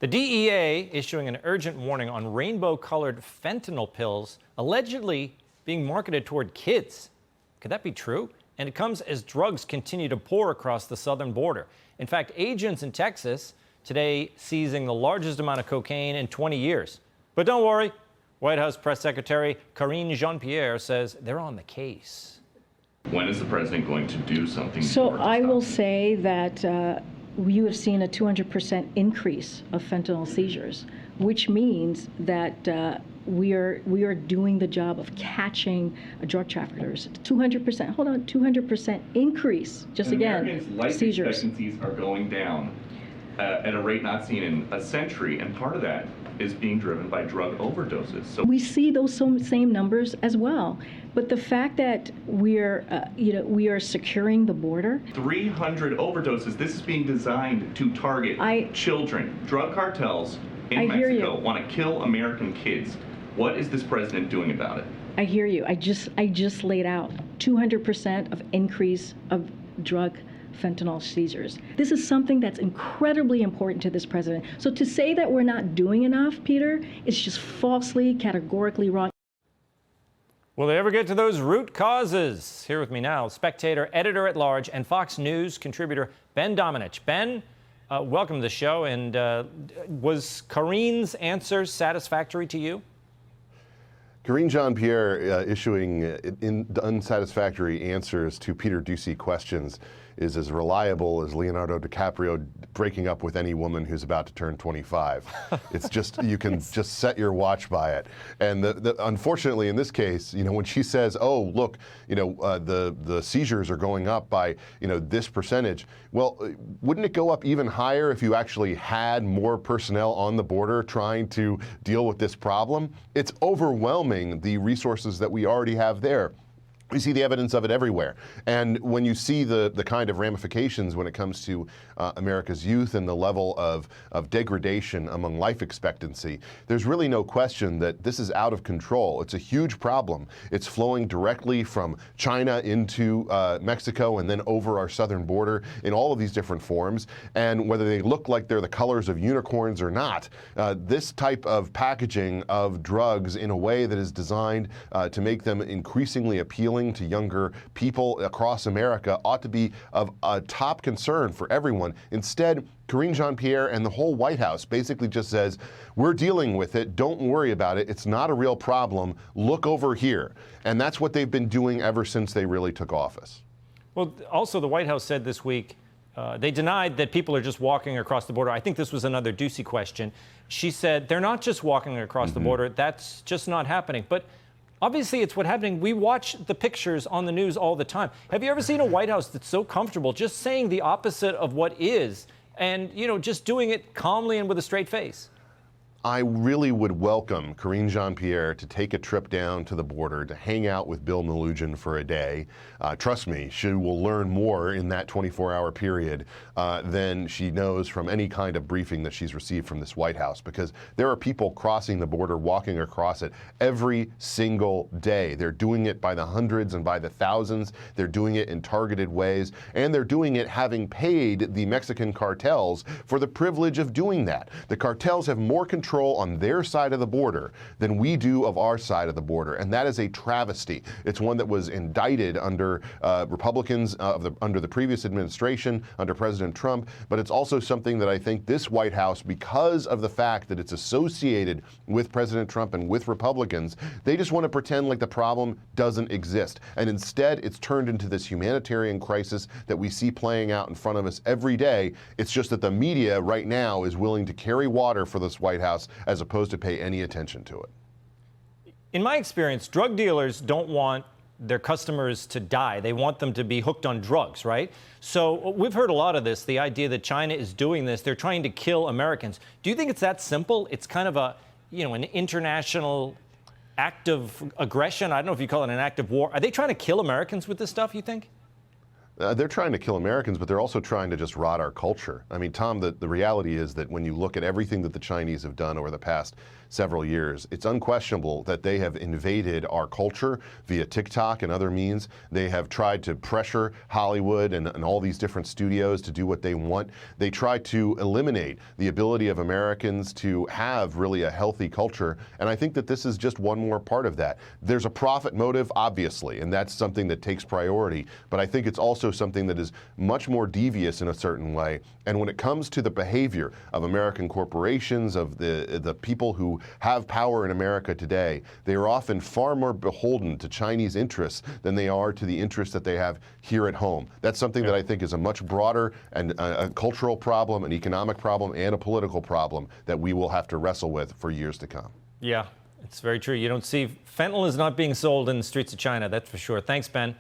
The DEA issuing an urgent warning on rainbow-colored fentanyl pills allegedly being marketed toward kids. Could that be true? And it comes as drugs continue to pour across the southern border. In fact, agents in Texas today seizing the largest amount of cocaine in 20 years. But don't worry, White House Press Secretary Karine Jean-Pierre says they're on the case. When is the president going to do something? So I will say that you have seen a 200% increase of fentanyl seizures, which means that we are doing the job of catching drug traffickers. 200%, hold on, 200% increase, just again, Americans' life seizures. expectancies are going down at a rate not seen in a century, and part of that is being driven by drug overdoses. So we see those same numbers as well, but the fact that we are securing the border. 300 overdoses. This is being designed to target children. Drug cartels in Mexico want to kill American kids. What is this president doing about it? I hear you. I just laid out 200% of increase of drug fentanyl seizures. This is something that's incredibly important to this president. So to say that we're not doing enough, Peter, is just falsely, categorically wrong. Will they ever get to those root causes? Here with me now, Spectator editor-at-large and Fox News contributor Ben Domenech. Ben, welcome to the show. And was Karine's answer satisfactory to you? Karine Jean-Pierre issuing unsatisfactory answers to Peter Doocy questions is as reliable as Leonardo DiCaprio breaking up with any woman who's about to turn 25. It's just, you can just set your watch by it. And unfortunately in this case, when she says, oh, look, the seizures are going up by, this percentage, well, wouldn't it go up even higher if you actually had more personnel on the border trying to deal with this problem? It's overwhelming the resources that we already have there. We see the evidence of it everywhere. And when you see the kind of ramifications when it comes to America's youth and the level of degradation among life expectancy, there's really no question that this is out of control. It's a huge problem. It's flowing directly from China into Mexico and then over our southern border in all of these different forms. And whether they look like they're the colors of unicorns or not, this type of packaging of drugs in a way that is designed to make them increasingly appealing to younger people across America ought to be of a top concern for everyone. Instead, Karine Jean-Pierre and the whole White House basically just says, we're dealing with it, don't worry about it, it's not a real problem, look over here. And that's what they've been doing ever since they really took office. Well, also the White House said this week, they denied that people are just walking across the border. I think this was another Doocy question. She said they're not just walking across the border, that's just not happening. But obviously, it's what's happening. We watch the pictures on the news all the time. Have you ever seen a White House that's so comfortable just saying the opposite of what is and, just doing it calmly and with a straight face? I really would welcome Karine Jean-Pierre to take a trip down to the border to hang out with Bill Melugin for a day. Trust me, she will learn more in that 24-hour period than she knows from any kind of briefing that she's received from this White House, because there are people crossing the border, walking across it every single day. They're doing it by the hundreds and by the thousands. They're doing it in targeted ways, and they're doing it having paid the Mexican cartels for the privilege of doing that. The cartels have more control on their side of the border than we do of our side of the border, and that is a travesty. It's one that was indicted under Republicans under the previous administration, under President Trump, but it's also something that I think this White House, because of the fact that it's associated with President Trump and with Republicans, they just want to pretend like the problem doesn't exist. And instead, it's turned into this humanitarian crisis that we see playing out in front of us every day. It's just that the media right now is willing to carry water for this White House as opposed to pay any attention to it. In my experience, drug dealers don't want their customers to die. They want them to be hooked on drugs, right? So we've heard a lot of this, the idea that China is doing this. They're trying to kill Americans. Do you think it's that simple? It's kind of a, an international act of aggression. I don't know if you call it an act of war. Are they trying to kill Americans with this stuff, you think? They're trying to kill Americans, but they're also trying to just rot our culture. I mean, Tom, the reality is that when you look at everything that the Chinese have done over the past several years, it's unquestionable that they have invaded our culture via TikTok and other means. They have tried to pressure Hollywood and all these different studios to do what they want. They try to eliminate the ability of Americans to have really a healthy culture, and I think that this is just one more part of that. There's a profit motive, obviously, and that's something that takes priority, but I think it's also something that is much more devious in a certain way. And when it comes to the behavior of American corporations, of the people who have power in America today, they are often far more beholden to Chinese interests than they are to the interests that they have here at home. That's something that I think is a much broader and a cultural problem, an economic problem, and a political problem that we will have to wrestle with for years to come. Yeah, it's very true. You don't see fentanyl is not being sold in the streets of China, that's for sure. Thanks, Ben.